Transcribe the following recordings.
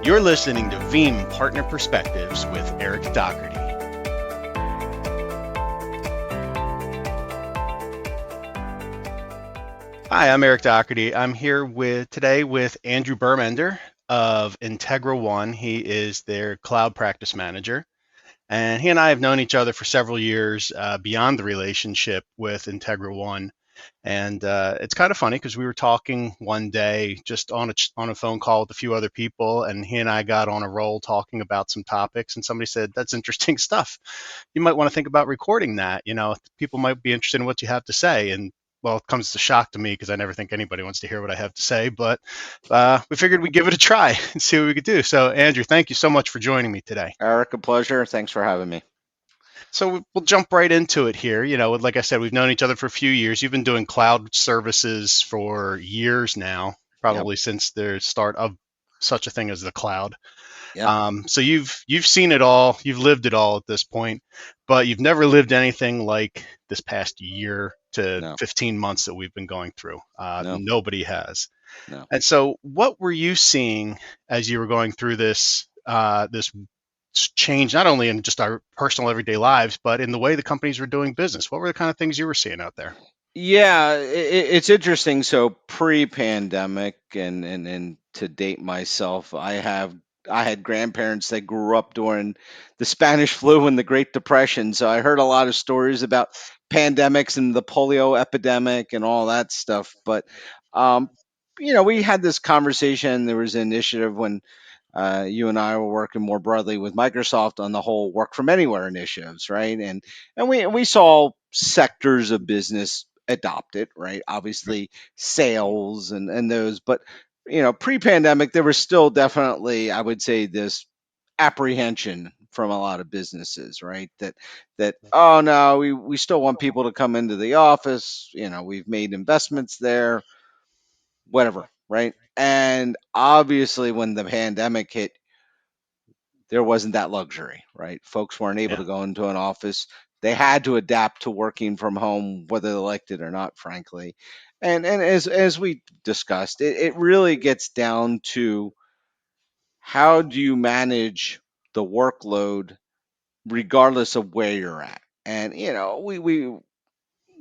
You're listening to Veeam Partner Perspectives with Eric Doherty. Hi, I'm Eric Doherty. I'm here today with Andrew Bermender of IntegraONE. He is their cloud practice manager. And he and I have known each other for several years beyond the relationship with IntegraONE. And it's kind of funny because we were talking one day just on a phone call with a few other people, and he and I got on a roll talking about some topics, and somebody said, "That's interesting stuff. You might want to think about recording that. People might be interested in what you have to say." And well, it comes as a shock to me because I never think anybody wants to hear what I have to say, but we figured we'd give it a try and see what we could do. So, Andrew, thank you so much for joining me today. Eric, a pleasure. Thanks for having me. So we'll jump right into it here. Like I said, we've known each other for a few years. You've been doing cloud services for years now, probably since the start of such a thing as the cloud. Yep. So you've seen it all, you've lived it all at this point, but you've never lived anything like this past year to No. 15 months that we've been going through. No. Nobody has. No. And so, what were you seeing as you were going through this change, not only in just our personal everyday lives, but in the way the companies were doing business? What were the kind of things you were seeing out there? Yeah, it's interesting. So pre-pandemic and to date myself, I had grandparents that grew up during the Spanish flu and the Great Depression. So I heard a lot of stories about pandemics and the polio epidemic and all that stuff. But um, we had this conversation. There was an initiative when you and I were working more broadly with Microsoft on the whole work from anywhere initiatives, right? And we saw sectors of business adopt it, right? Obviously, sales and those, but pre-pandemic, there was still definitely, I would say, this apprehension from a lot of businesses, right? That oh no, we still want people to come into the office. We've made investments there, whatever, right? And obviously, when the pandemic hit, there wasn't that luxury, right? Folks weren't able Yeah. to go into an office. They had to adapt to working from home, whether they liked it or not, frankly. And as we discussed, it really gets down to how do you manage the workload regardless of where you're at. And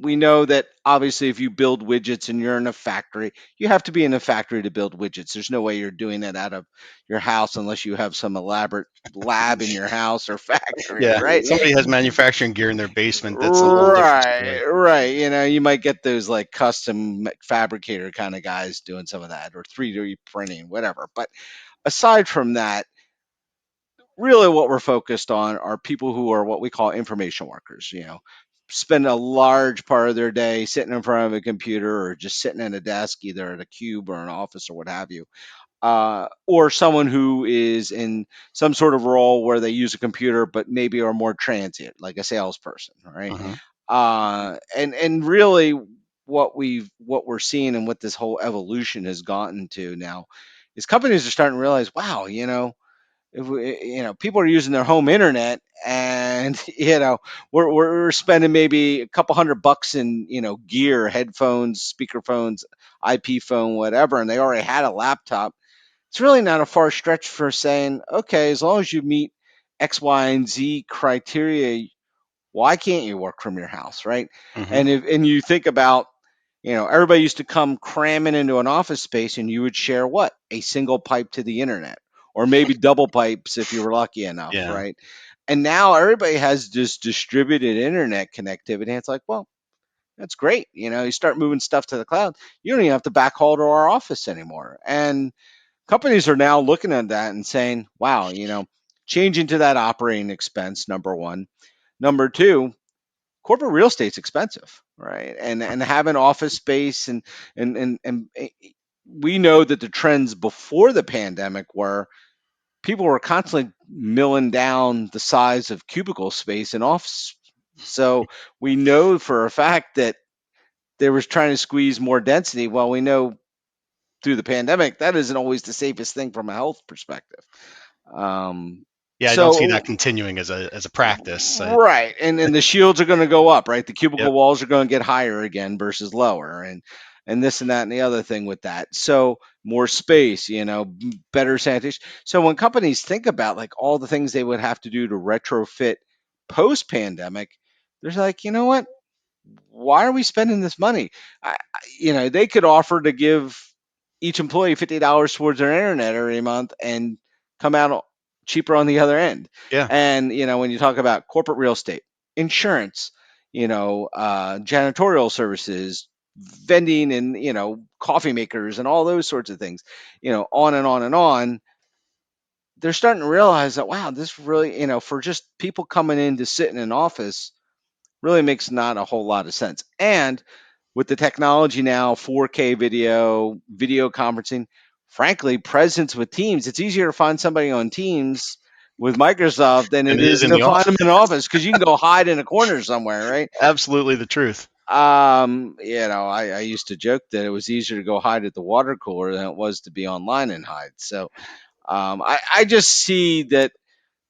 we know that obviously if you build widgets and you're in a factory, you have to be in a factory to build widgets. There's no way you're doing it out of your house unless you have some elaborate lab in your house or factory, Yeah. right? Somebody has manufacturing gear in their basement. That's a whole different Right, story. right. You might get those like custom fabricator kind of guys doing some of that or 3D printing, whatever. But aside from that, really what we're focused on are people who are what we call information workers, spend a large part of their day sitting in front of a computer or just sitting at a desk, either at a cube or an office or what have you, or someone who is in some sort of role where they use a computer but maybe are more transient, like a salesperson, right? Mm-hmm. And really what we're seeing and what this whole evolution has gotten to now is companies are starting to realize, wow, if people are using their home internet and we're spending maybe a couple $100 in gear, headphones, speakerphones, IP phone, whatever, and they already had a laptop. It's really not a far stretch for saying, okay, as long as you meet X, Y, and Z criteria, why can't you work from your house, right? Mm-hmm. And you think about, everybody used to come cramming into an office space, and you would share what, a single pipe to the internet, or maybe double pipes if you were lucky enough, Yeah. right? And now everybody has this distributed internet connectivity. And it's like, well, that's great. You start moving stuff to the cloud, you don't even have to backhaul to our office anymore. And companies are now looking at that and saying, wow, changing to that operating expense, number one. Number two, corporate real estate's expensive, right? And having office space and we know that the trends before the pandemic were people were constantly milling down the size of cubicle space in office. So we know for a fact that they was trying to squeeze more density. Well, we know through the pandemic that isn't always the safest thing from a health perspective. Um, Yeah, I don't see so that continuing as a practice. Right, and the shields are going to go up, right? The Yep. cubicle walls are going to get higher again versus lower, and this and that and the other thing with that. So more space, better sanitation. So when companies think about like all the things they would have to do to retrofit post pandemic, they're like, you know what? Why are we spending this money? They could offer to give each employee $50 towards their internet every month and come out cheaper on the other end. Yeah. And when you talk about corporate real estate, insurance, janitorial services, vending, and coffee makers, and all those sorts of things, on and on and on. They're starting to realize that wow, this really, for just people coming in to sit in an office really makes not a whole lot of sense. And with the technology now, 4K video conferencing, frankly, presence with Teams, it's easier to find somebody on Teams with Microsoft than And it it is is in to the find them office. in an office because you can go hide in a corner somewhere, right? Absolutely the truth. I used to joke that it was easier to go hide at the water cooler than it was to be online and hide. So I just see that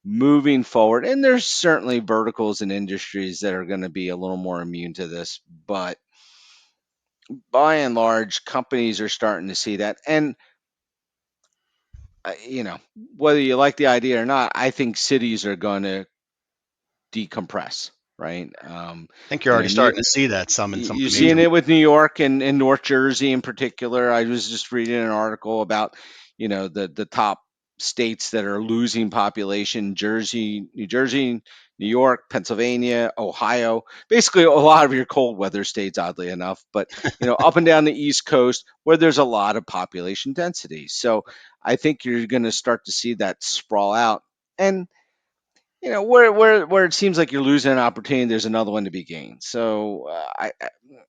moving forward, and there's certainly verticals and industries that are going to be a little more immune to this, but by and large, companies are starting to see that. And, whether you like the idea or not, I think cities are going to decompress, right? I think you're You already know, New, starting to see that some in some of you're the major seeing it with New York and North Jersey in particular. I was just reading an article about, the top states that are losing population: New Jersey, New York, Pennsylvania, Ohio. Basically, a lot of your cold weather states, oddly enough, but up and down the East Coast where there's a lot of population density. So I think you're going to start to see that sprawl out. And where it seems like you're losing an opportunity, there's another one to be gained. So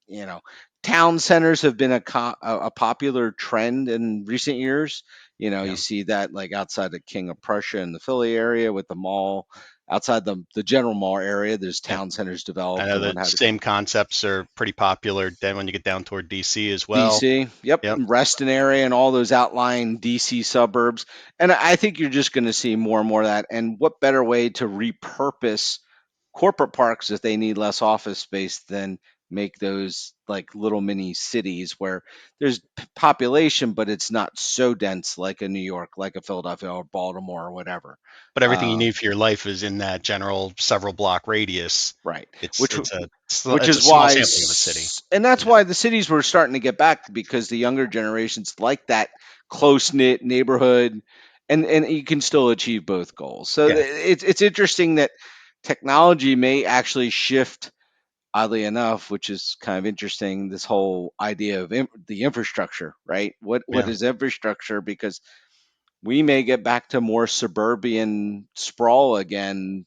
you know, town centers have been a popular trend in recent years. You yeah. see that like outside the King of Prussia in the Philly area with the mall. Outside the general mall area, there's Yeah. town centers I developed know and the what have you. same concepts are pretty popular then when you get down toward DC as well. DC, yep, Yep. Reston area and all those outlying DC suburbs. And I think you're just going to see more and more of that. And what better way to repurpose corporate parks if they need less office space than make those like little mini cities where there's population, but it's not so dense like a New York, like a Philadelphia or Baltimore or whatever. But everything you Um, need for your life is in that general several block radius. right. It's Which it's a which it's a is small why sampling of a city. and that's Yeah. why the cities were starting to get back because the younger generations like that close knit neighborhood, and you can still achieve both goals. So Yeah. it's interesting that technology may actually shift, oddly enough, which is kind of interesting, this whole idea of the infrastructure, right? What Yeah. is infrastructure? Because we may get back to more suburban sprawl again,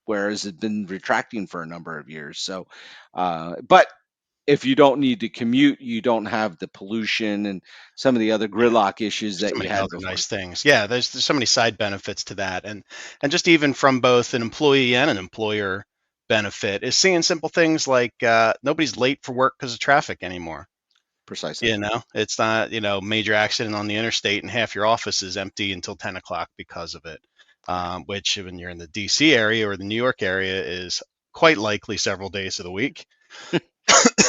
whereas it's been retracting for a number of years. So, but if you don't need to commute, you don't have the pollution and some of the other Yeah. gridlock issues There's that so you many had other before. nice things. Yeah, there's so many side benefits to that, and just even from both an employee and an employer benefit is seeing simple things like nobody's late for work because of traffic anymore. Precisely. It's not, major accident on the interstate and half your office is empty until 10 o'clock because of it. Right. Which when you're in the DC area or the New York area is quite likely several days of the week.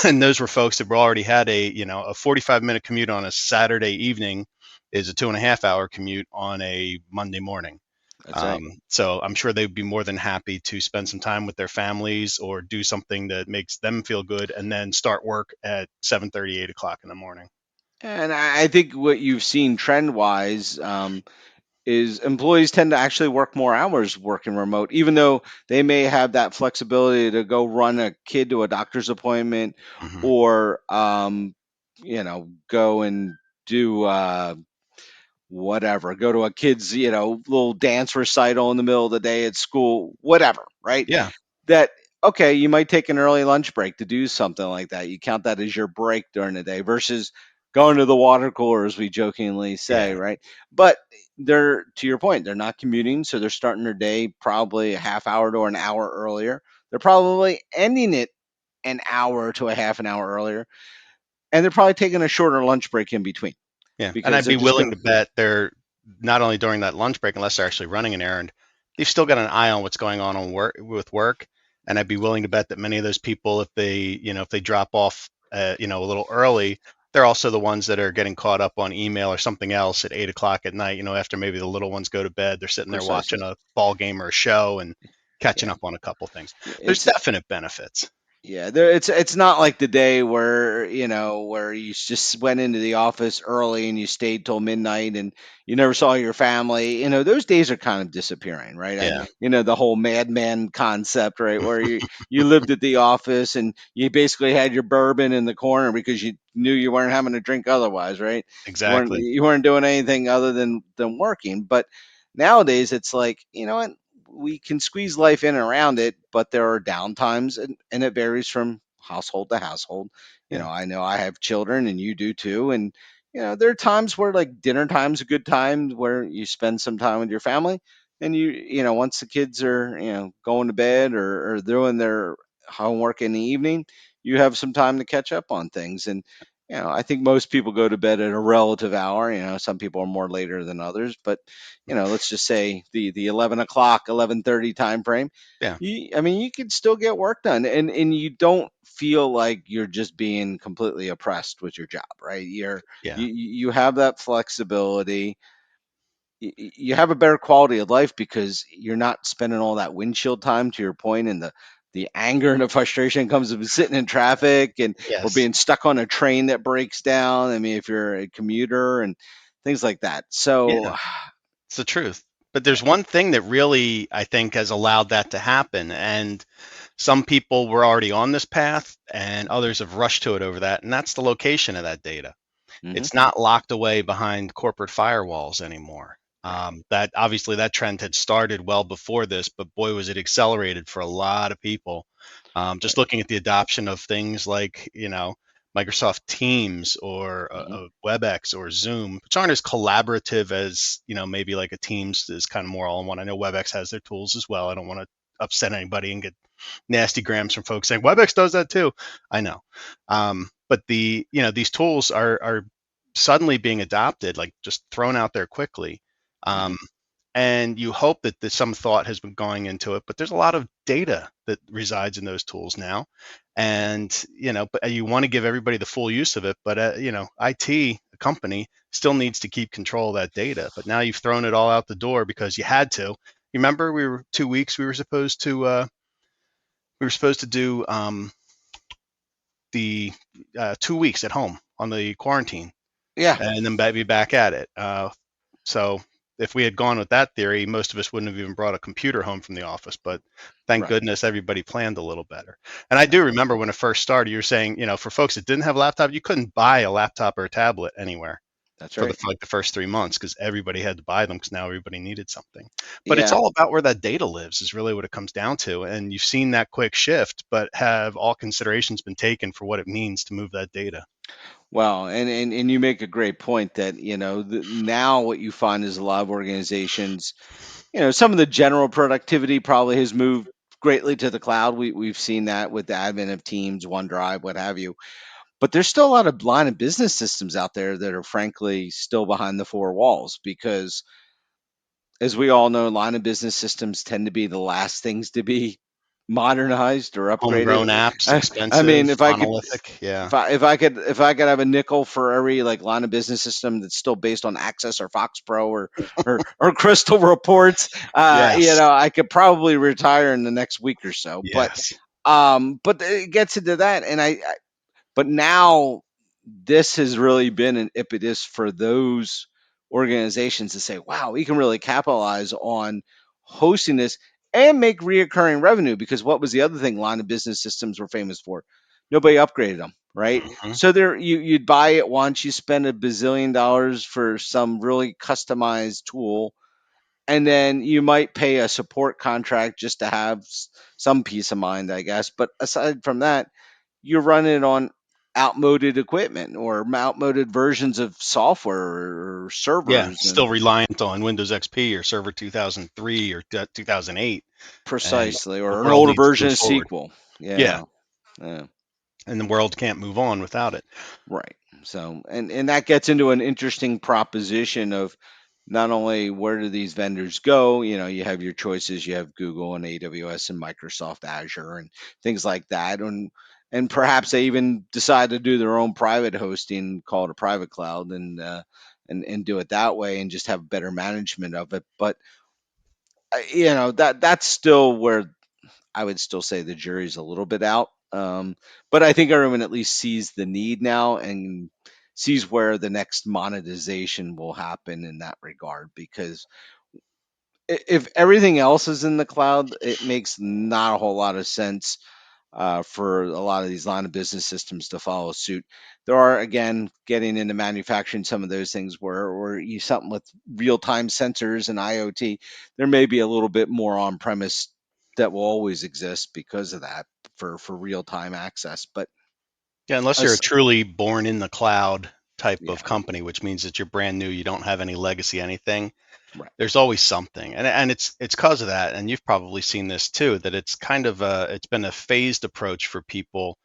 And those were folks that were already had a 45-minute commute on a Saturday evening is a 2.5 hour commute on a Monday morning. That's right. So I'm sure they'd be more than happy to spend some time with their families or do something that makes them feel good and then start work at 7:30, 8 o'clock in the morning. And I think what you've seen trend wise is employees tend to actually work more hours working remote, even though they may have that flexibility to go run a kid to a doctor's appointment Hmm. or, go and do whatever, go to a kid's, little dance recital in the middle of the day at school, whatever, right? Yeah, That, okay, you might take an early lunch break to do something like that. You count that as your break during the day versus going to the water cooler, as we jokingly say, yeah, right? But they're, to your point, they're not commuting, so they're starting their day probably a half hour to an hour earlier. They're probably ending it an hour to a half an hour earlier, and they're probably taking a shorter lunch break in between yeah. And because I'd they're be just willing going to to. bet they're not only during that lunch break, unless they're actually running an errand, they've still got an eye on what's going on work with work. And I'd be willing to bet that many of those people, if they drop off, a little early, They're also the ones that are getting caught up on email or something else at 8 o'clock at night. After maybe the little ones go to bed, they're sitting there watching Precisely. a ball game or a show and catching Yeah. up on a couple things. There's It's definite benefits. Yeah, there it's not like the day where, where you just went into the office early and you stayed till midnight and you never saw your family. Those days are kind of disappearing, right? Yeah, The whole madman concept, right? Where you lived at the office and you basically had your bourbon in the corner because you knew you weren't having a drink otherwise, right? You weren't exactly. you weren't doing anything other than working. But nowadays it's like, what? We can squeeze life in and around it, but there are downtimes, and it varies from household to household. Yeah, I know I have children, and you do too. And there are times where like dinner time's a good time where you spend some time with your family, and once the kids are going to bed or doing their homework in the evening, you have some time to catch up on things. And I think most people go to bed at a relative hour. Some people are more later than others, but let's just say the 11 o'clock, 11:30 time frame. yeah, I mean, you can still get work done, and you don't feel like you're just being completely oppressed with your job, right? yeah, You have that flexibility. You have a better quality of life because you're not spending all that windshield time. To your point, and the anger and the frustration comes from sitting in traffic and or yes, being stuck on a train that breaks down. I mean, if you're a commuter and things like that. So, yeah. It's the truth. But there's one thing that really, I think, has allowed that to happen. And some people were already on this path, and others have rushed to it over that. And that's the location of that data. mhm, It's not locked away behind corporate firewalls anymore. right, That obviously that trend had started well before this, but boy, was it accelerated for a lot of people. Just right, looking at the adoption of things like Microsoft Teams or mhm, WebEx or Zoom, which aren't as collaborative as maybe like a Teams is kind of more all in one. I know WebEx has their tools as well. I don't want to upset anybody and get nasty grams from folks saying WebEx does that too. I know, but these tools are suddenly being adopted, like just thrown out there quickly. mhm, Um, and you hope that some thought has been going into it, but there's a lot of data that resides in those tools now, right. and but you want to give everybody the full use of it, but IT, a company, still needs to keep control of that data. But now you've thrown it all out the door because you had to. You remember we were 2 weeks we were supposed to do the 2 weeks at home on the quarantine Yeah, and then be back at it. So if we had gone with that theory, most of us wouldn't have even brought a computer home from the office. But thank right. goodness everybody planned a little better. And I do remember when it first started, you were saying, for folks that didn't have a laptop, you couldn't buy a laptop or a tablet anywhere That's for the right. for like the first 3 months because everybody had to buy them because now everybody needed something. But it's Yeah. all about where that data lives is really what it comes down to. And you've seen that quick shift, but have all considerations been taken for what it means to move that data? Well, and you make a great point that now what you find is a lot of organizations, some of the general productivity probably has moved greatly to the cloud. We've seen that with the advent of Teams, OneDrive, what have you. But there's still a lot of line of business systems out there that are frankly still behind the four walls because, as we all know, line of business systems tend to be the last things to be modernized or Homegrown upgraded. apps, I expensive, mean, if I could monolithic. Yeah. if I could have a nickel for every like line of business system that's still based on Access or Fox Pro or Crystal Reports, Yes. I could probably retire in the next week or so. Yes. But it gets into that, but now this has really been an impetus for those organizations to say, wow, we can really capitalize on hosting this and make reoccurring revenue. Because what was the other thing line of business systems were famous for? Nobody upgraded them, right? Hmm. So you'd buy it once, you spend a bazillion dollars for some really customized tool, and then you might pay a support contract just to have some peace of mind, I guess. But aside from that, you're running on outmoded equipment or outmoded versions of software or Yeah. servers and Still reliant on Windows XP or Server 2003 or 2008, and precisely the or an world older needs to version move of forward. SQL. Yeah. Yeah. Yeah. And the world can't move on without it. Right. So and that gets into an interesting proposition of not only where do these vendors go, you have your choices, you have Google and AWS and Microsoft Azure and things like that. And and perhaps they even decide to do their own private hosting, call it a private cloud, and do it that way and just have better management of it. But that's still where I would still say the jury's a little bit out. But I think everyone at least sees the need now and sees where the next monetization will happen in that regard. Because if everything else is in the cloud, it makes not a whole lot of sense for a lot of these line of business systems to follow suit. There are, again, getting into manufacturing some of those things where you something with real time sensors and IoT, there may be a little bit more on premise that will always exist because of that for real time access. But Yeah, unless you're a us, truly born in the cloud type yeah, of company, which means that you're brand new, you don't have any legacy, anything. right, There's always something, and it's because of that. And you've probably seen this too, that it's kind of it's been a phased approach for people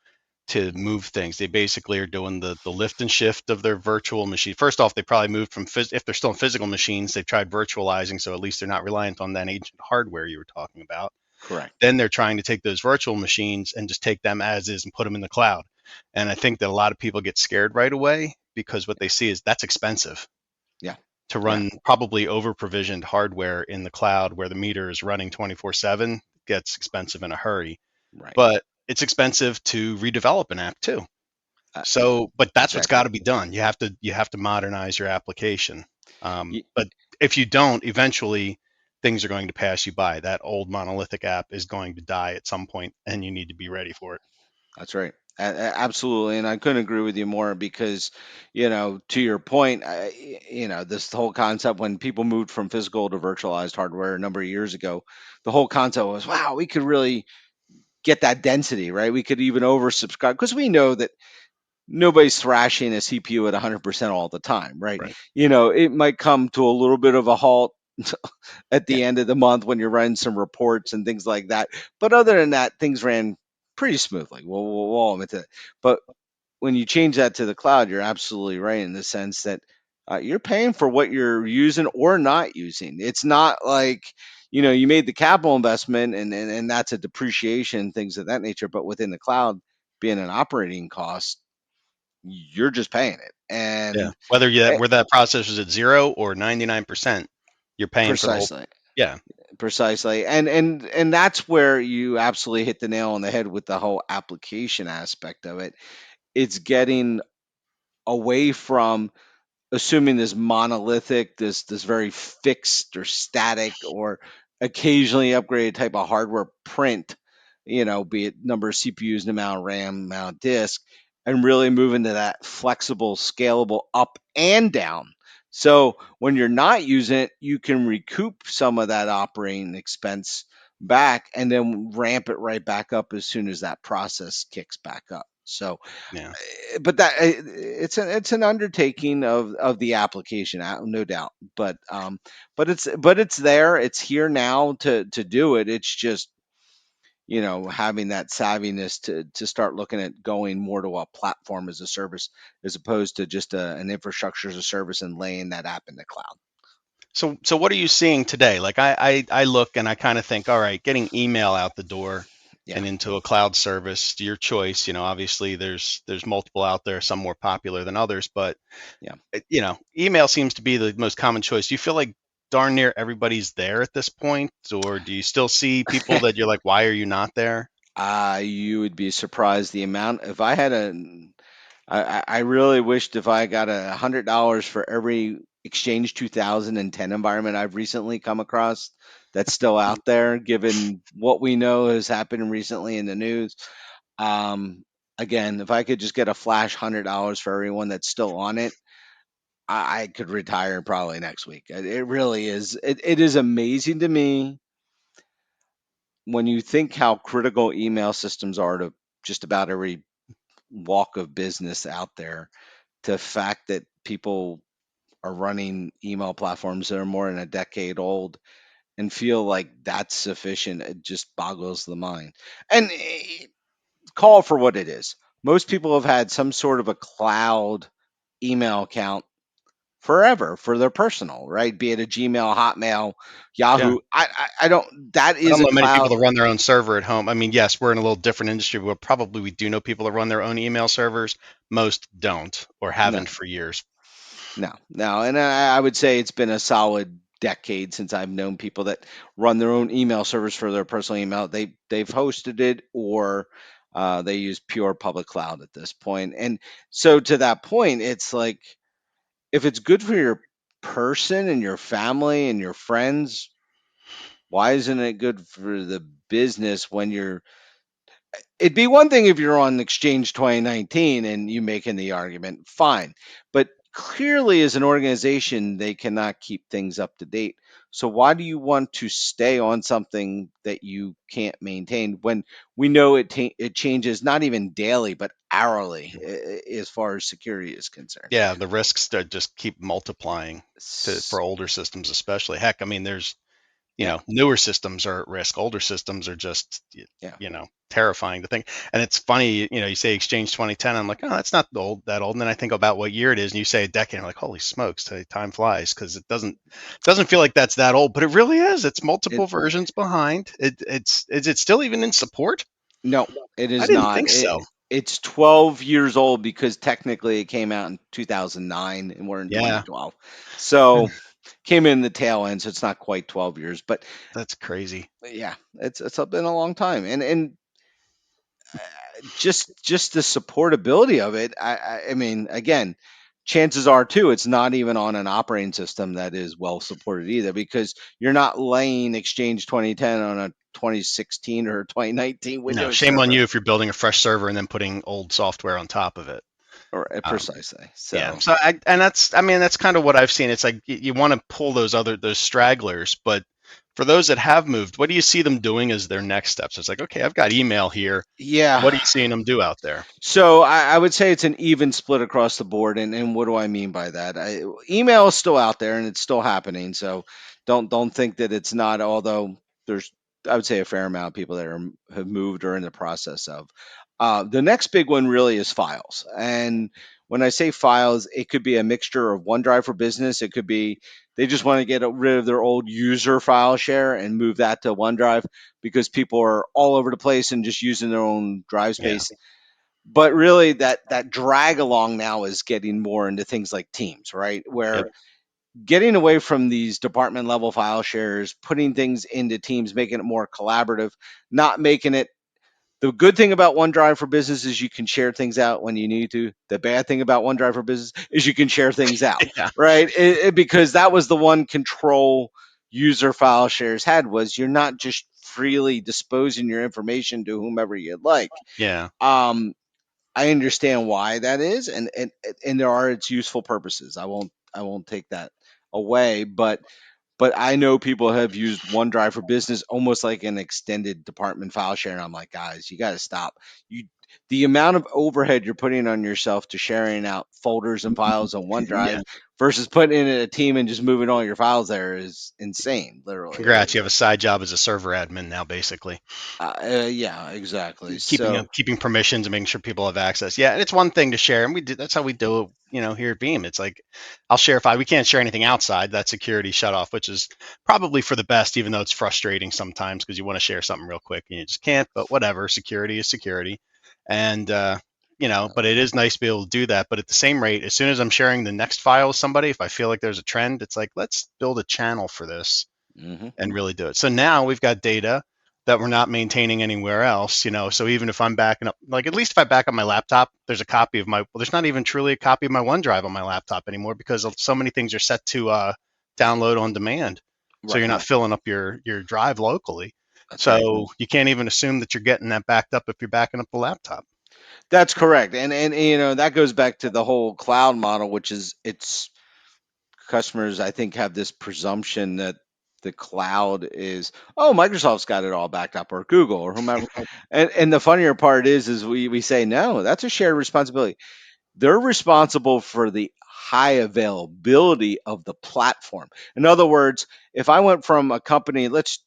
to move things. They basically are doing the lift and shift of their virtual machine. First off, they probably moved from if they're still in physical machines, they've tried virtualizing, so at least they're not reliant on that ancient hardware you were talking about. correct, Then they're trying to take those virtual machines and just take them as is and put them in the cloud. And I think that a lot of people get scared right away because what they see is that's expensive yeah, to yeah, run probably over provisioned hardware in the cloud where the meter is running 24/7 gets expensive in a hurry. right, But it's expensive to redevelop an app too. uh, So, but that's what's got exactly. to be done. You have to modernize your application. Y- But if you don't, eventually things are going to pass you by. That old monolithic app is going to die at some point, and you need to be ready for it. That's right. Absolutely. And I couldn't agree with you more because, to your point, this whole concept when people moved from physical to virtualized hardware a number of years ago, the whole concept was, wow, we could really get that density, right? We could even oversubscribe because we know that nobody's thrashing a CPU at 100% all the time, right? Right. It might come to a little bit of a halt at Yeah. the end of the month when you're running some reports and things like that. But other than that, things ran pretty smoothly. We'll admit that. But when you change that to the cloud, you're absolutely right in the sense that you're paying for what you're using or not using. It's not like you made the capital investment and that's a depreciation, things of that nature. But within the cloud, being an operating cost, you're just paying it. Yeah. And Whether eh, where that process is at 0 or 99%, you're paying for the whole. precisely, Yeah. precisely, and that's where you absolutely hit the nail on the head with the whole application aspect of it. It's getting away from assuming this monolithic, this very fixed or static or occasionally upgraded type of hardware print, be it number of CPUs, the amount of RAM, amount of disk, and really move into that flexible, scalable up and down. So when you're not using it, you can recoup some of that operating expense back and then ramp it right back up as soon as that process kicks back up. So Yeah. but that it's an undertaking of the application, no doubt. But it's there. It's here now to do it. It's just having that savviness to start looking at going more to a platform as a service as opposed to just an infrastructure as a service and laying that app in the cloud. So what are you seeing today? Like I look and I kind of think, all right, getting email out the door Yeah, and into a cloud service, your choice. Obviously there's multiple out there, some more popular than others, but yeah. email seems to be the most common choice. Do you feel like darn near everybody's there at this point, or do you still see people that you're like, why are you not there? You would be surprised the amount. If I had I really wished if I got $100 for every Exchange 2010 environment I've recently come across that's still out there, given what we know has happened recently in the news. Um, Again, if I could just get a flash $100 for everyone that's still on it, I could retire probably next week. It really is. It is amazing to me when you think how critical email systems are to just about every walk of business out there. The fact that people are running email platforms that are more than a decade old and feel like that's sufficient, it just boggles the mind. And call it for what it is. Most people have had some sort of a cloud email account forever for their personal, right? Be it a Gmail, Hotmail, Yeah. Yahoo. I don't. That I is don't a know many people cloud. that run their own server at home. I mean, yes, we're in a little different industry, but probably we do know people that run their own email servers. Most don't or No, haven't for years. no, and I would say it's been a solid decade since I've known people that run their own email servers for their personal email. They've hosted it, or they use pure public cloud at this point. And so to that point, it's like, if it's good for your person and your family and your friends, why isn't it good for the business when you're it'd be one thing if you're on Exchange 2019 and you making the argument, fine. But clearly, as an organization, they cannot keep things up to date. So why do you want to stay on something that you can't maintain when we know it changes not even daily but hourly, as far as security is concerned? Yeah, the risks that just keep multiplying for S- older systems, especially. Heck, I mean, there's Yeah, newer systems are at risk. Older systems are just, yeah. terrifying to think. And it's funny, you say Exchange 2010. I'm like, oh, that's not that old. And then I think about what year it is, and you say a decade. I'm like, holy smokes, time flies because it doesn't feel like that's that old, but it really is. It's It multiple versions behind. Is it still even in support? No, it I is didn't not. think so. It's 12 years old because technically it came out in 2009 and we're in Yeah, 2012. So came in the tail end, so it's not quite 12 years, but that's crazy. yeah, it's been a long time. And just the supportability of it. I mean, again, chances are too, it's not even on an operating system that is well supported either, because you're not laying Exchange 2010 on a 2016 or 2019 No, Windows shame on server. you if you're building a fresh server and then putting old software on top of it. Or Um, precisely. Yeah. So So I mean, that's kind of what I've seen. It's like you want to pull those stragglers, but for those that have moved, what do you see them doing as their next steps? It's like, okay, I've got email here. What are yeah. you seeing them do out there? So I would say it's an even split across the board, and what do I mean by that? Email is still out there and it's still happening. So don't think that it's not. Although there's, I would say, a fair amount of people that have moved or in the process of. The next big one really is files, and when I say files, it could be a mixture of OneDrive for Business. It could be they just want to get rid of their old user file share and move that to OneDrive because people are all over the place and just using their own drive Yeah. space. But really, that drag along now is getting more into things like Teams, right? Yep. Where getting away from these department level file shares, putting things into Teams, making it more collaborative, not making it. The good thing about OneDrive for Business is you can share things out when you need to. The bad thing about OneDrive for Business is you can share things out, Yeah. right? Because that was the one control user file shares had, was you're not just freely disposing your information to whomever you'd like. Yeah. Um, I understand why that is, and there are its useful purposes. I won't take that away, but I know people have used OneDrive for Business almost like an extended department file share, and I'm like, guys, you got to stop. You The amount of overhead you're putting on yourself to sharing out folders and files on OneDrive Yeah. versus putting it in a team and just moving all your files there is insane, literally. Congrats. You have a side job as a server admin now, basically. Yeah, exactly. keeping So, keeping permissions and making sure people have access. Yeah, and it's one thing to share, and that's how we do it. Here at Beam, it's like I'll share if we can't share anything outside that security shut off, which is probably for the best, even though it's frustrating sometimes because you want to share something real quick and you just can't. But whatever, security is security, and but it is nice to be able to do that. But at the same rate, as soon as I'm sharing the next file with somebody, if I feel like there's a trend, it's like let's build a channel for this mhm, and really do it. So now we've got data that we're not maintaining anywhere else. So even if I'm backing up, like at least if I back up my laptop, there's a copy of there's not even truly a copy of my OneDrive on my laptop anymore because so many things are set to download on demand. So you're right. not filling up your drive locally. That's right. So you can't even assume that you're getting that backed up if you're backing up the laptop. That's correct. And that goes back to the whole cloud model, which is, it's customers, I think, have this presumption that the cloud is, oh, Microsoft's got it all backed up, or Google, or whomever. And the funnier part is we say no, that's a shared responsibility. They're responsible for the high availability of the platform. In other words, if I went from a company, let's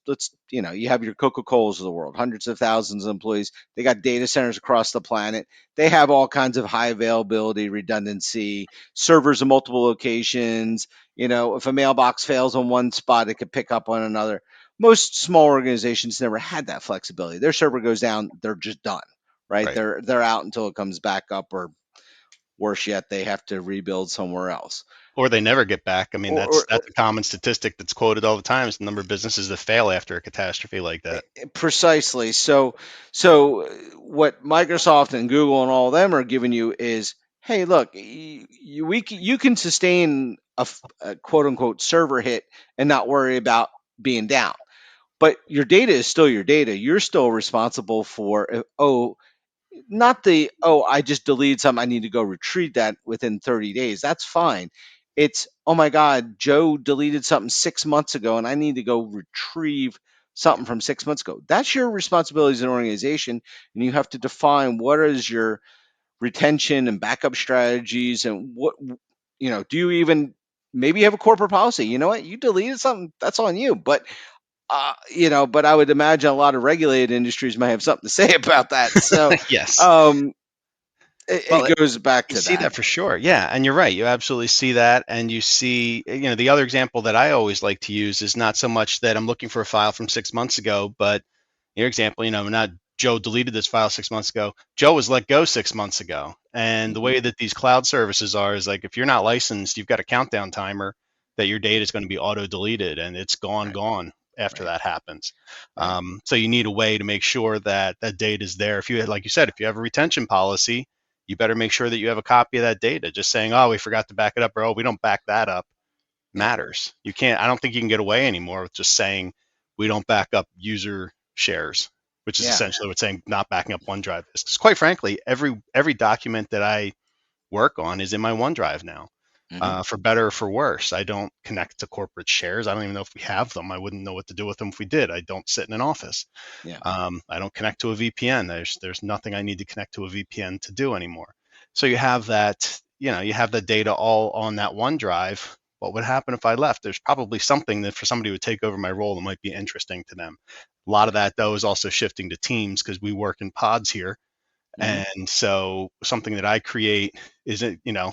you have your Coca-Colas of the world, hundreds of thousands of employees, they got data centers across the planet. They have all kinds of high availability, redundancy, servers in multiple locations. If a mailbox fails on one spot, it could pick up on another. Most small organizations never had that flexibility. Their server goes down, they're just done, right? Right. They're out until it comes back up, or worse yet, they have to rebuild somewhere else. Or they never get back. I mean, Or, that's a common statistic that's quoted all the time is the number of businesses that fail after a catastrophe like that. precisely. So what Microsoft and Google and all of them are giving you is, hey, look, you can sustain a quote unquote server hit and not worry about being down. But your data is still your data. You're still responsible for, not the, I just deleted something, I need to go retrieve that within 30 days. That's fine. It's, oh my god, Joe deleted something 6 months ago and I need to go retrieve something from 6 months ago. That's your responsibility as an organization, and you have to define what is your retention and backup strategies, and what, do you even, maybe you have a corporate policy, you know what, you deleted something, that's on you. But I would imagine a lot of regulated industries might have something to say about that. So Yes. um, Well, it goes back you to see that. that for sure. Yeah, and you're right. You absolutely see that. And you see, the other example that I always like to use is not so much that I'm looking for a file from 6 months ago, but your example, not Joe deleted this file 6 months ago. Joe was let go 6 months ago. And the Mhm. way that these cloud services are is like if you're not licensed, you've got a countdown timer that your data is going to be auto deleted and it's gone, Right, gone after right, that happens. right. So you need a way to make sure that that data is there. If you, like you said, if you have a retention policy, you better make sure that you have a copy of that data. Just saying, oh, we forgot to back it up, or oh, we don't back that up Yeah. matters. You can't, I don't think you can get away anymore with just saying we don't back up user shares, which is Yeah. essentially what saying not backing up OneDrive is. Because quite frankly, every document that I work on is in my OneDrive now. Hmm. For better or for worse, I don't connect to corporate shares. I don't even know if we have them. I wouldn't know what to do with them if we did. I don't sit in an office. Yeah. I don't connect to a VPN. There's nothing I need to connect to a VPN to do anymore. So you have that, you have the data all on that OneDrive. What would happen if I left? There's probably something that for somebody who would take over my role that might be interesting to them. A lot of Right. that though is also shifting to teams because we work in pods here. Hmm. And so something that I create is,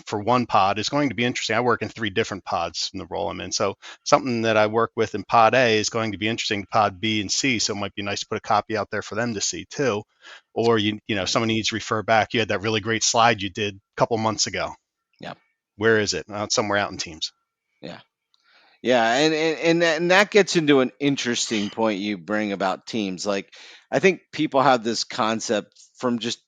for one pod is going to be interesting. I work in 3 different pods in the role I'm in. So something that I work with in pod A is going to be interesting to pod B and C. So it might be nice to put a copy out there for them to see too. Or Right. someone needs to refer back. You had that really great slide you did a couple months ago. Yeah. Where is it? It's somewhere out in Teams. Yeah. Yeah. And that gets into an interesting point you bring about teams. Like, I think people have this concept from just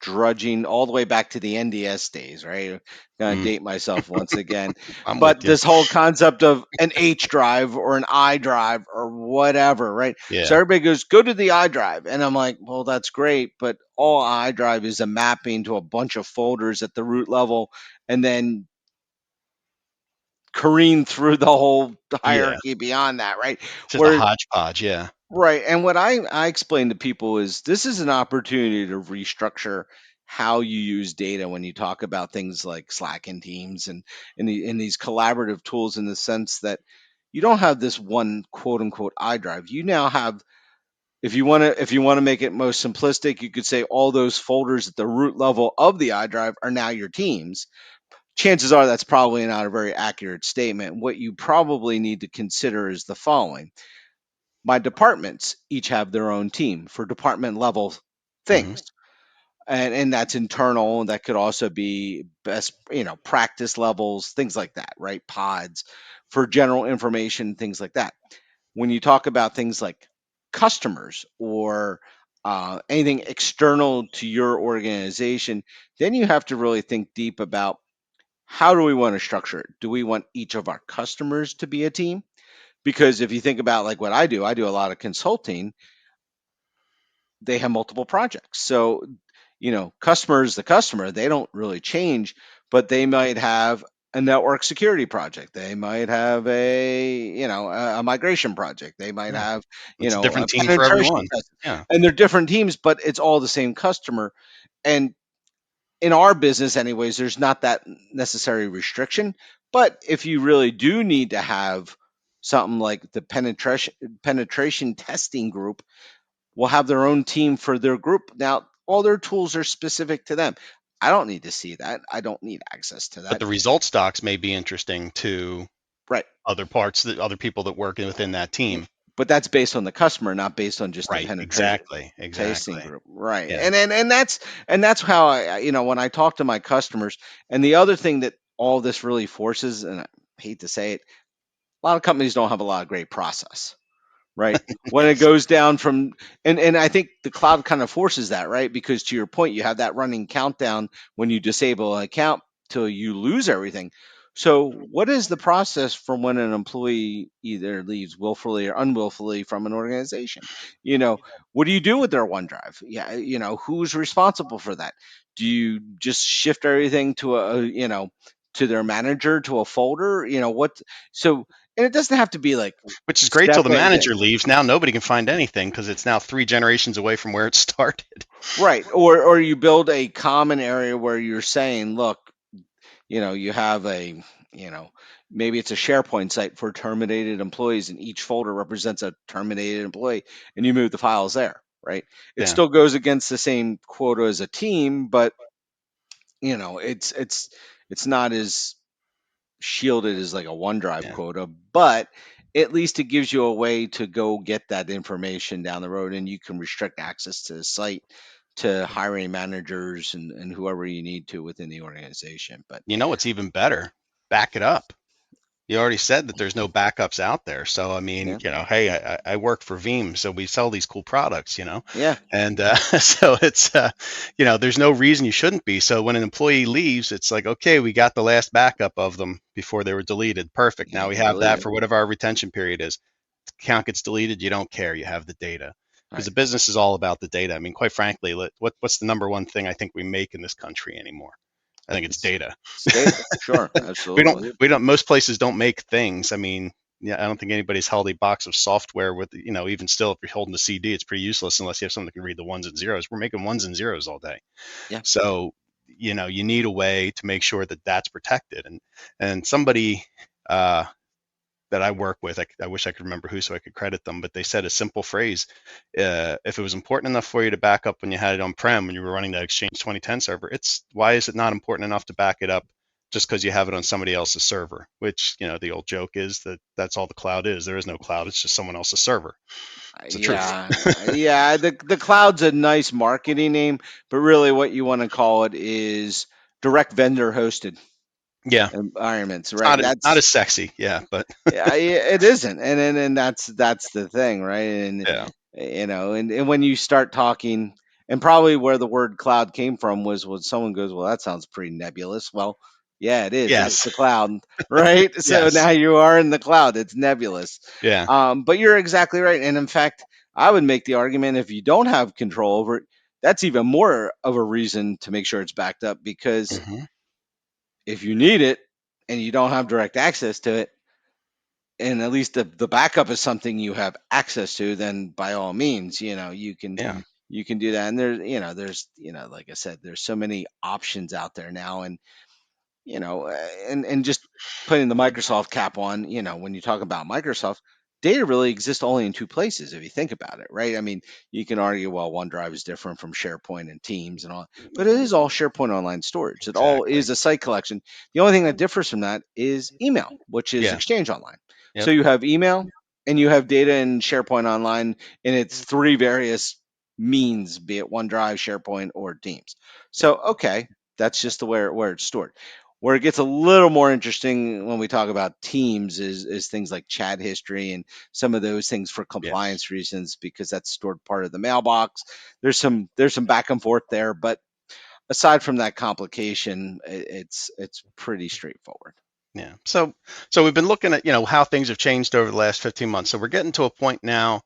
drudging all the way back to the NDS days, right? I'm gonna Mm, date myself once again. I'm with But you. this whole concept of an H drive or an I drive or whatever, right? So Yeah. everybody goes, go to the I drive. And I'm like, well, that's great, but all I drive is a mapping to a bunch of folders at the root level, and then careen through the whole Yeah. hierarchy beyond that, right? It's just a Where hodgepodge. Yeah. Right. And what I explain to people is, this is an opportunity to restructure how you use data when you talk about things like Slack and Teams, and these collaborative tools, in the sense that you don't have this one quote unquote iDrive. You now have, if you want to make it most simplistic, you could say all those folders at the root level of the iDrive are now your teams. Chances are that's probably not a very accurate statement. What you probably need to consider is the following: my departments each have their own team for department level Hmm. things, and that's internal. That could also be best, practice levels, things like that, right? Pods for general information, things like that. When you talk about things like customers, or anything external to your organization, then you have to really think deep about, how do we want to structure it? Do we want each of our customers to be a team? Because if you think about, like, what I do a lot of consulting. They have multiple projects. So, customers, the customer, they don't really change, but they might have a network security project. They might have a migration project. They might Yeah. have, It's a a different team for penetration everyone. test. Yeah. And they're different teams, but it's all the same customer. And in our business anyways, there's not that necessary restriction. But if you really do need to have something like the penetration testing group will have their own team for their group. Now, all their tools are specific to them. I don't need to see that. I don't need access to But that. the results docs may be interesting to Right. other parts, that other people that work within that team. But that's based on the customer, not based on just the Right. penetration Exactly. tasting Exactly. group. Right. Yeah. And that's how when I talk to my customers, and the other thing that all this really forces, and I hate to say it, a lot of companies don't have a lot of great process, right? When it Yes. goes down from, and I think the cloud kind of forces that, right? Because to your point, you have that running countdown when you disable an account till you lose everything. So what is the process from when an employee either leaves willfully or unwillfully from an organization? You know, what do you do with their OneDrive? Yeah, who's responsible for that? Do you just shift everything to to their manager, to a folder? So, and it doesn't have to be like Which is great till step the by manager leaves. Now nobody can find anything because it's now 3 generations away from where it started. right. Or you build a common area where you're saying, look, you have a, you know, maybe it's a SharePoint site for terminated employees, and each folder represents a terminated employee, and you move the files there, right? It Yeah. still goes against the same quota as a team, but it's not as shielded as like a OneDrive Yeah. quota, but at least it gives you a way to go get that information down the road, and you can restrict access to the site to hiring managers and whoever you need to within the organization. But You know what's even better? Back it up. You already said that there's no backups out there. So, I mean, yeah, hey, I work for Veeam, so we sell these cool products, yeah, and so it's, there's no reason you shouldn't be. So when an employee leaves, it's like, okay, we got the last backup of them before they were deleted. Perfect. Now you we can have delete that it. for whatever our retention period is. Account gets deleted, you don't care. You have the data because Right. the business is all about the data. I mean, quite frankly, what's the number one thing I think we make in this country anymore? I think it's It's data. it's data. Sure, we don't absolutely. we don't most places don't make things. I mean, yeah, I don't think anybody's held a box of software with, even still, if you're holding a CD, it's pretty useless unless you have something that can read the ones and zeros. We're making ones and zeros all day. Yeah. So, you need a way to make sure that that's protected. And somebody that I work with, I wish I could remember who so I could credit them, but they said a simple phrase: if it was important enough for you to back up when you had it on prem, when you were running that Exchange 2010 server, it's why is it not important enough to back it up just because you have it on somebody else's server? Which, the old joke is that that's all the cloud is. There is no cloud; it's just someone else's server. It's the truth. Yeah. The cloud's a nice marketing name, but really what you want to call it is direct vendor hosted Yeah, environments, it's right? not as sexy. Yeah, but Yeah, it isn't, and that's the thing, right? And yeah, and when you start talking, and probably where the word cloud came from was when someone goes, well, that sounds pretty nebulous. Well, yeah, it is. That's yes, the cloud, right? So yes, now you are in the cloud. It's nebulous. yeah, But you're exactly right, and in fact, I would make the argument if you don't have control over it, that's even more of a reason to make sure it's backed up, because hmm, if you need it and you don't have direct access to it, and at least the backup is something you have access to, then by all means, yeah, you can do that. And there's like I said, there's so many options out there now, and and just putting the Microsoft cap on, when you talk about Microsoft, data really exists only in two places if you think about it, right? I mean, you can argue, well, OneDrive is different from SharePoint and Teams and all, but it is all SharePoint online storage. It all exactly. is a site collection. The only thing that differs from that is email, which is Yeah, Exchange Online. So yep, you have email and you have data in SharePoint Online in its three various means, be it OneDrive, SharePoint, or Teams. yep, So, okay, that's just the where it's stored. Where it gets a little more interesting when we talk about teams is things like chat history and some of those things for yes. compliance reasons, because that's stored part of the mailbox. There's some back and forth there, but aside from that complication, it's pretty straightforward. Yeah. So we've been looking at, how things have changed over the last 15 months. So we're getting to a point now,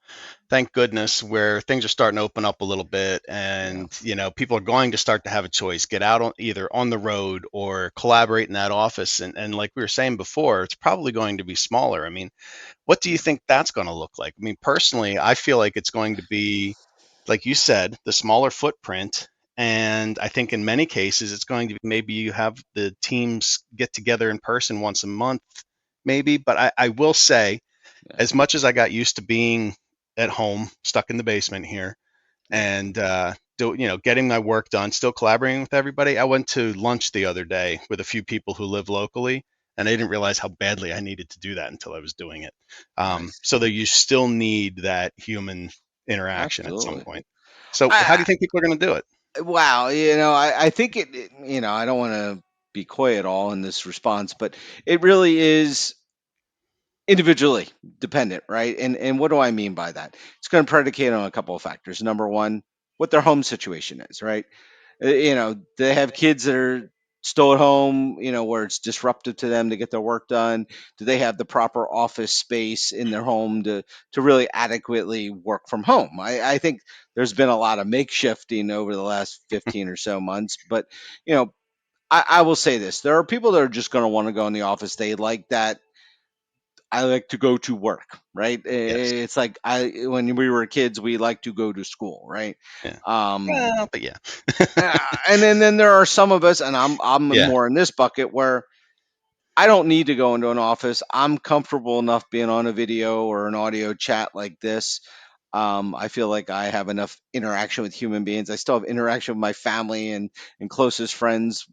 thank goodness, where things are starting to open up a little bit, Yeah. and, people are going to start to have a choice, get out on either on the road or collaborate in that office. And like we were saying before, it's probably going to be smaller. I mean, what do you think that's going to look like? I mean, personally, I feel like it's going to be, like you said, the smaller footprint. And I think in many cases, it's going to be maybe you have the teams get together in person once a month, maybe. But I will say, Yeah, as much as I got used to being at home, stuck in the basement here, yeah. and getting my work done, still collaborating with everybody. I went to lunch the other day with a few people who live locally, and I didn't realize how badly I needed to do that until I was doing it. I So that see. you still need that human interaction at some Absolutely. point. So how do I you think people are going to do it? Wow, I think I don't want to be coy at all in this response, but it really is individually dependent, right? And what do I mean by that? It's going to predicate on a couple of factors. Number one, what their home situation is, right? They have kids that are still at home, where it's disruptive to them to get their work done. Do they have the proper office space in their home to really adequately work from home? I think there's been a lot of makeshifting over the last 15 or so months, but you know, I will say this: there are people that are just going to want to go in the office. They like that. I like to go to work, right? Yes. It's like I when we were kids, we like to go to school, right? Yeah. Um, But yeah. uh, and then there are some of us, and I'm Yeah. more in this bucket where I don't need to go into an office. I'm comfortable enough being on a video or an audio chat like this. I feel like I have enough interaction with human beings. I still have interaction with my family and closest friends.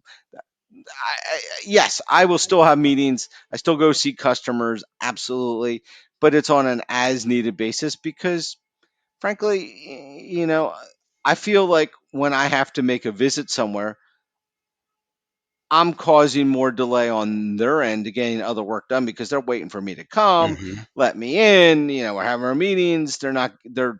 Yes, I will still have meetings. I still go see customers, absolutely, but it's on an as needed basis because, frankly, I feel like when I have to make a visit somewhere, I'm causing more delay on their end to getting other work done because they're waiting for me to come, Hmm. let me in. We're having our meetings. They're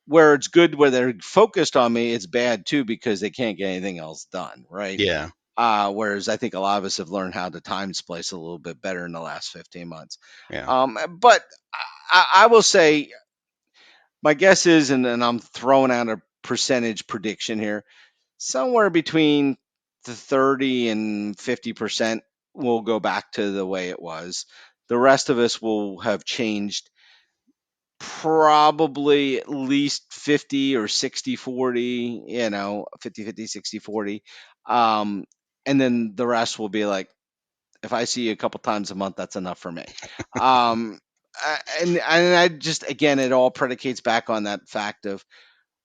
where it's good where they're focused on me. It's bad too because they can't get anything else done, right? Yeah. Whereas I think a lot of us have learned how to time splice a little bit better in the last 15 months. Yeah. But I will say my guess is, and I'm throwing out a percentage prediction here, somewhere between the 30 and 50% will go back to the way it was. The rest of us will have changed probably at least 50 or 60-40, 50-50, 60-40. Um, and then the rest will be like, if I see you a couple times a month, that's enough for me. Um, and I just, again, it all predicates back on that fact of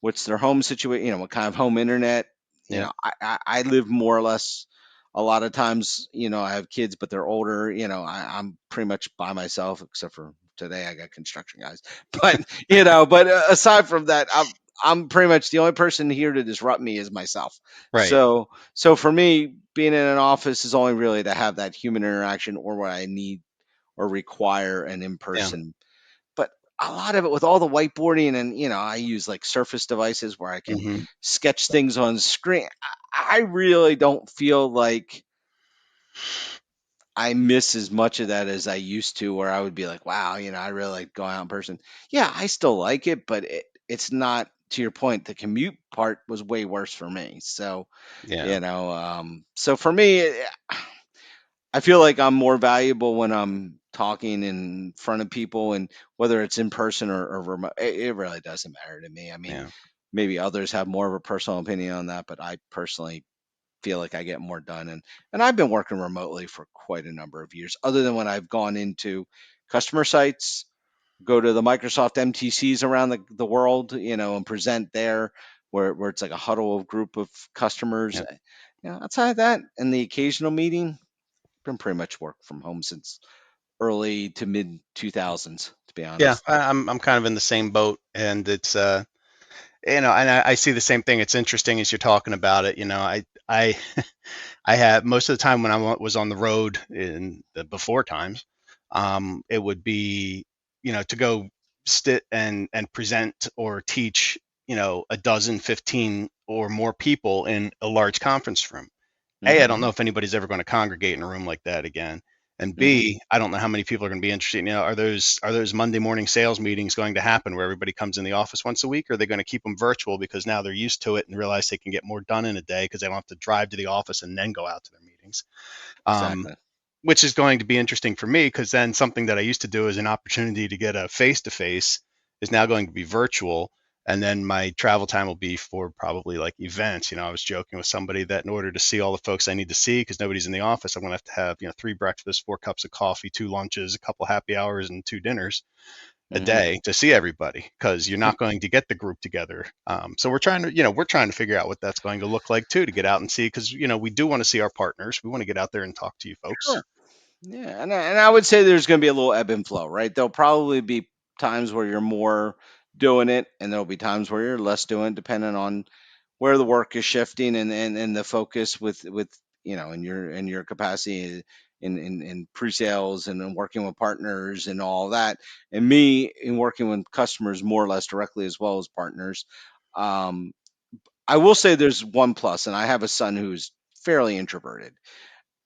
what's their home situation, what kind of home internet. Yeah. I live more or less a lot of times, I have kids, but they're older. I'm pretty much by myself, except for today I got construction guys. But, aside from that, I'm pretty much the only person here to disrupt me is myself. Right. So for me, being in an office is only really to have that human interaction or what I need or require an in Yeah. person. But a lot of it with all the whiteboarding and I use like Surface devices where I can Hmm. sketch things on screen. I really don't feel like I miss as much of that as I used to, where I would be like, wow, I really like going out in person. Yeah, I still like it, but it's not, to your point, the commute part was way worse for me. So, Yeah. so for me, I feel like I'm more valuable when I'm talking in front of people, and whether it's in person or remote, it really doesn't matter to me. I mean, Yeah. maybe others have more of a personal opinion on that, but I personally feel like I get more done. And I've been working remotely for quite a number of years, other than when I've gone into customer sites, go to the Microsoft MTCs around the world, and present there, where it's like a huddle of group of customers. Yeah. Outside of that, and the occasional meeting, been pretty much work from home since early to mid 2000s, to be Yeah. honest. I'm kind of in the same boat, and it's and I see the same thing. It's interesting as you're talking about it. I had most of the time when was on the road in the before times, it would be, to go sit and present or teach, a dozen, 15 or more people in a large conference room. A, I Hmm. don't know if anybody's ever going to congregate in a room like that again. And Hmm. B, I don't know how many people are going to be interested. Are those Monday morning sales meetings going to happen where everybody comes in the office once a week? Or are they going to keep them virtual because now they're used to it and realize they can get more done in a day because they don't have to drive to the office and then go out to their meetings? Um, Exactly. which is going to be interesting for me because then something that I used to do as an opportunity to get a face to face is now going to be virtual. and then my travel time will be for probably like events. I was joking with somebody that in order to see all the folks I need to see, because nobody's in the office, I'm going to have 3 breakfasts, 4 cups of coffee, 2 lunches, a couple happy hours, and 2 dinners a Hmm. day to see everybody, because you're not going to get the group together. So we're trying to figure out what that's going to look like too, to get out and see, because we do want to see our partners. We want to get out there and talk to you folks. Sure. Yeah, and I would say there's going to be a little ebb and flow, right? There'll probably be times where you're more doing it, and there'll be times where you're less doing it, depending on where the work is shifting and the focus with in your capacity in pre-sales and in working with partners and all that, and me in working with customers more or less directly as well as partners. Um, I will say there's one plus, and I have a son who's fairly introverted,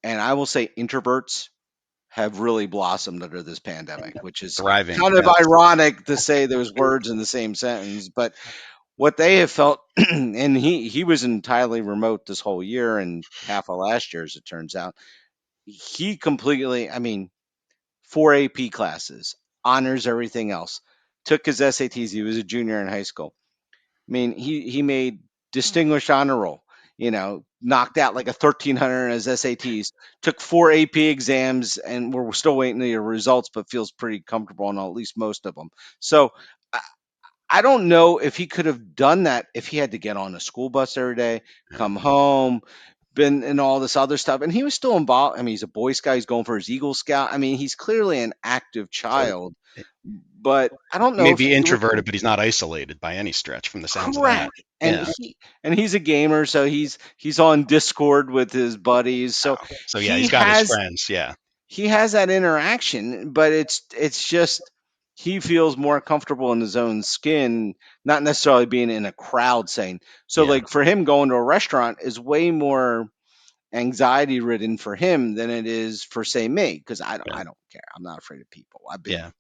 and I will say introverts have really blossomed under this pandemic, which is Thriving, kind of yes. ironic to say those words in the same sentence. But what they have felt, and he was entirely remote this whole year and half of last year, as it turns out. He completely, I mean, 4 AP classes, honors everything else, took his SATs. He was a junior in high school. I mean, he made distinguished honor roll. Knocked out like a 1300 in his SATs. Took 4 AP exams, and we're still waiting to hear results, but feels pretty comfortable on at least most of them. So I, I don't know if he could have done that if he had to get on a school bus every day, Yeah. come home, been and all this other stuff, and he was still involved. I mean, he's a Boy Scout. He's going for his Eagle Scout. I mean, he's clearly an active So child, but I don't he know may if be he would. introverted, but he's not isolated by any stretch from the sounds of that. Correct. And Yeah. he's a gamer, so he's on Discord with his buddies. So So yeah, he he's got his has friends. Yeah. he has that interaction, but it's just he feels more comfortable in his own skin, not necessarily being in a crowd saying. So Yeah. like for him going to a restaurant is way more anxiety ridden for him than it is for say me, because Yeah. I don't care. I'm not afraid of people. I've been Yeah.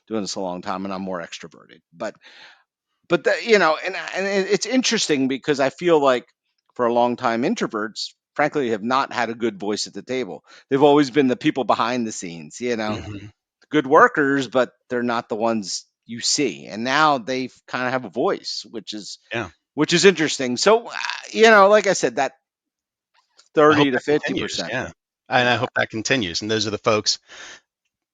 doing this a long time and I'm more extroverted. But and it's interesting because I feel like for a long time introverts frankly have not had a good voice at the table. They've always been the people behind the scenes, Hmm. good workers, but they're not the ones you see. And now they kind of have a voice, Yeah. which is interesting. So like I said, that I hope 30 to that continues. 50%. Yeah. And I Yeah. hope that continues. And those are the folks,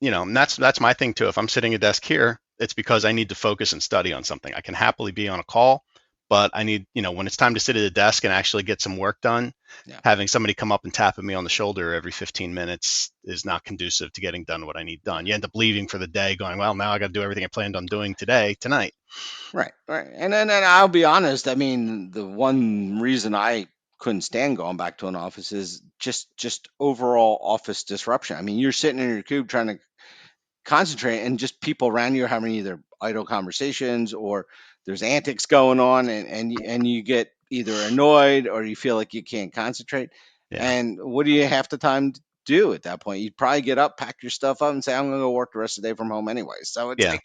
and that's my thing too. If I'm sitting at a desk here, it's because I need to focus and study on something. I can happily be on a call, but I need, when it's time to sit at a desk and actually get some work done, Yeah. having somebody come up and tapping me on the shoulder every 15 minutes is not conducive to getting done what I need done. You end up leaving for the day going, well, now I got to do everything I planned on doing tonight. Right, right. And I'll be honest, I mean, the one reason I couldn't stand going back to an office is just overall office disruption. I mean, you're sitting in your cube trying to concentrate and just people around you are having either idle conversations or there's antics going on and you get either annoyed or you feel like you can't concentrate. Yeah. And what do you have the time to do at that point? You'd probably get up, pack your stuff up and say, I'm going to go work the rest of the day from home anyway. So it's Yeah.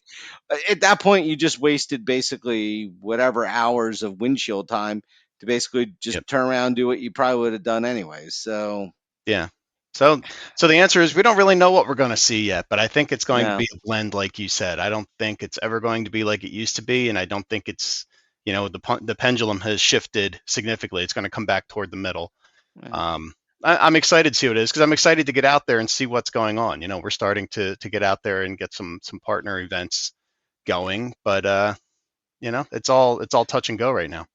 like, at that point you just wasted basically whatever hours of windshield time to basically just Yep. turn around and do what you probably would have done anyway. So Yeah. So the answer is we don't really know what we're going to see yet, but I think it's going to no. be a blend, like you said. I don't think it's ever going to be like it used to be, and I don't think it's, the pendulum has shifted significantly. It's going to come back toward the middle. Yeah. Um, I'm excited to see what it is, because I'm excited to get out there and see what's going on. We're starting to get out there and get some partner events going, but it's all touch and go right now.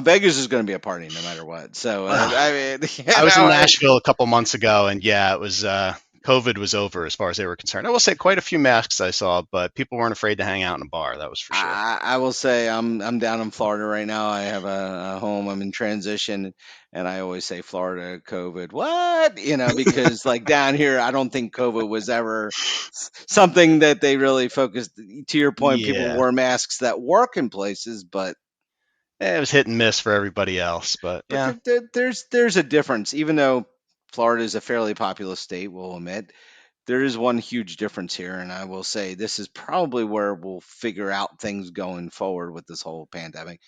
Vegas is going to be a party no matter what. So I mean, I was in Nashville a couple months ago, and yeah, it was COVID was over as far as they were concerned. I will say quite a few masks I saw, but people weren't afraid to hang out in a bar. That was for sure. I will say I'm down in Florida right now. I have a home. I'm in transition, and I always say Florida COVID. What because like down here, I don't think COVID was ever something that they really focused. To your point, people Yeah, wore masks that work in places, but it was hit and miss for everybody else, but but yeah, there's a difference. Even though Florida is a fairly populous state, we'll admit there is one huge difference here, and I will say this is probably where we'll figure out things going forward with this whole pandemic.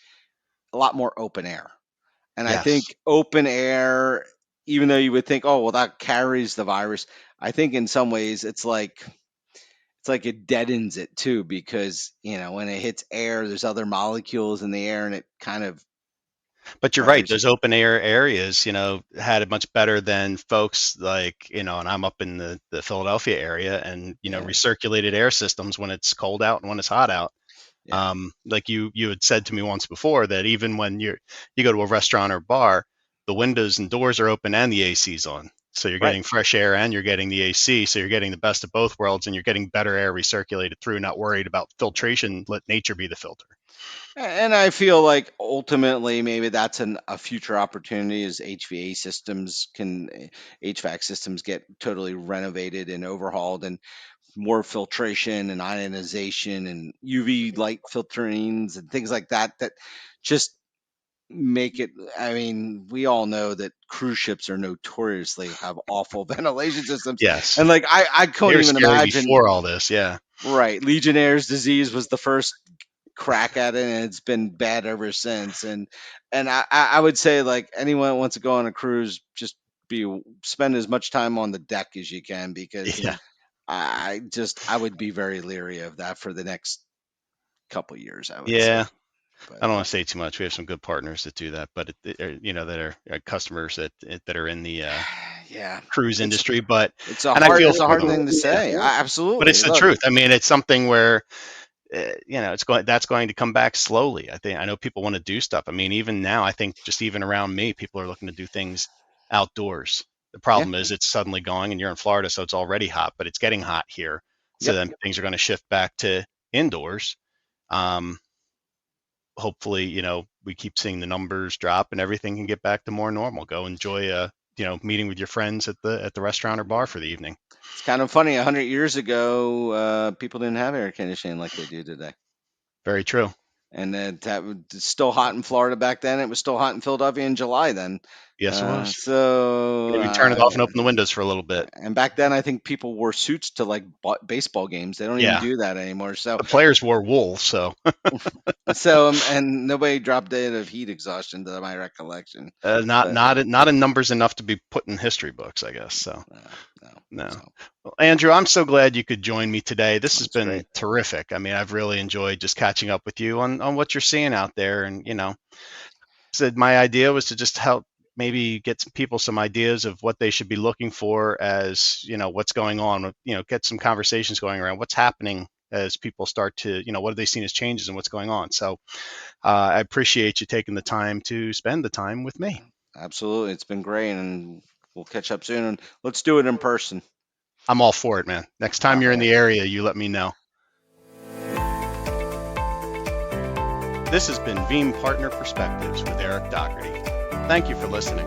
A lot more open air. And I yes, think open air, even though you would think, oh, well, that carries the virus, I think in some ways it's it's like it deadens it too, because when it hits air, there's other molecules in the air, and it kind of But you're right, pressures it. those open air areas, had it much better than folks like, and I'm up in the Philadelphia area and, Yeah, recirculated air systems when it's cold out and when it's hot out. yeah, Like you had said to me once before that even when you go to a restaurant or bar, the windows and doors are open and the AC's on. So you're right. getting fresh air and you're getting the AC. So you're getting the best of both worlds and you're getting better air recirculated through, not worried about filtration. Let nature be the filter. And I feel like ultimately maybe that's a future opportunity, as HVAC systems get totally renovated and overhauled, and more filtration and ionization and UV light filterings and things like that, that just make it. I mean, we all know that cruise ships are notoriously have awful ventilation systems, Yes. and like I They couldn't were even scary imagine. before all this. Yeah. Right, Legionnaire's disease was the first crack at it, and it's been bad ever since. And I would say, like, anyone that wants to go on a cruise, just be spend as much time on the deck as you can, because Yeah. I would be very leery of that for the next couple years, I would say. Yeah. But I don't want to say too much. We have some good partners that do that, but that are customers that are in the yeah, cruise it's industry. But and I hard feel it's a for hard them. thing to Yeah. say. But Absolutely, it's the look, truth. I mean, it's something where that's going to come back slowly. I know people want to do stuff. I mean, even now, I think just even around me, people are looking to do things outdoors. The yeah, problem is it's suddenly going, and you're in Florida, so it's already hot, but it's getting hot here. So yep. then things are going to shift back to indoors. Um, Hopefully, we keep seeing the numbers drop and everything can get back to more normal. Go enjoy meeting with your friends at the restaurant or bar for the evening. It's kind of funny. 100 years ago, people didn't have air conditioning like they do today. Very true. And it's still hot in Florida back then. It was still hot in Philadelphia in July then. Yes, it was. So, Maybe turn it off and open the windows for a little bit. and back then, I think people wore suits to like baseball games. They don't even Yeah, do that anymore. So, the players wore wool, so and nobody dropped dead of heat exhaustion, to my recollection. not But not in numbers enough to be put in history books, I guess. So no, no. no. So Well, Andrew, I'm so glad you could join me today. This has that's been great. terrific. I mean, I've really enjoyed just catching up with you on what you're seeing out there, and said my idea was to just help maybe get some people some ideas of what they should be looking for as what's going on, get some conversations going around what's happening as people start to what have they seen as changes and what's going on. So I appreciate you taking the time to spend the time with me. Absolutely, it's been great, and we'll catch up soon. And let's do it in person. I'm all for it, man. Next All time you're in right. the area, you let me know. This has been Veeam Partner Perspectives with Eric Doherty. Thank you for listening.